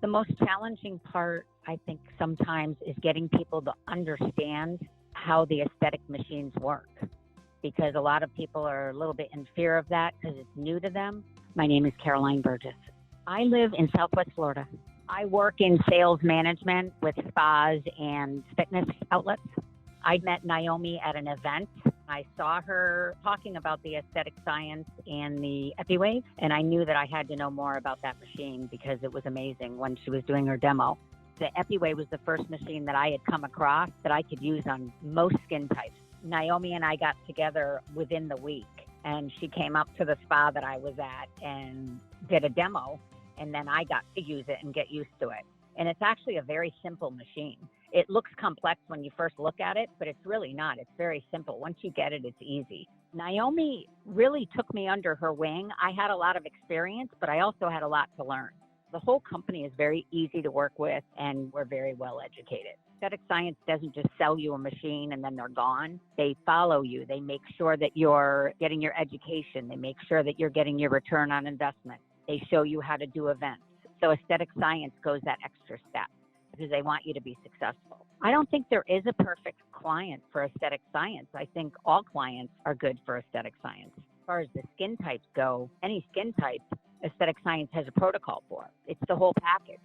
The most challenging part, I think, sometimes is getting people to understand how the aesthetic machines work, because a lot of people are a little bit in fear of that because it's new to them. My name is Caroline Burgess. I live in Southwest Florida. I work in sales management with spas and fitness outlets. I met Naomi at an event. I saw her talking about the aesthetic science and the EpiWave, and I knew that I had to know more about that machine because it was amazing when she was doing her demo. The EpiWave was the first machine that I had come across that I could use on most skin types. Naomi and I got together within the week, and she came up to the spa that I was at and did a demo, and then I got to use it and get used to it. And it's actually a very simple machine. It looks complex when you first look at it, but it's really not. It's very simple. Once you get it, it's easy. Naomi really took me under her wing. I had a lot of experience, but I also had a lot to learn. The whole company is very easy to work with, and we're very well educated. Aesthetic science doesn't just sell you a machine and then they're gone. They follow you. They make sure that you're getting your education. They make sure that you're getting your return on investment. They show you how to do events. So aesthetic science goes that extra step because they want you to be successful. I don't think there is a perfect client for aesthetic science. I think all clients are good for aesthetic science. As far as the skin types go, any skin type, aesthetic science has a protocol for. It's the whole package.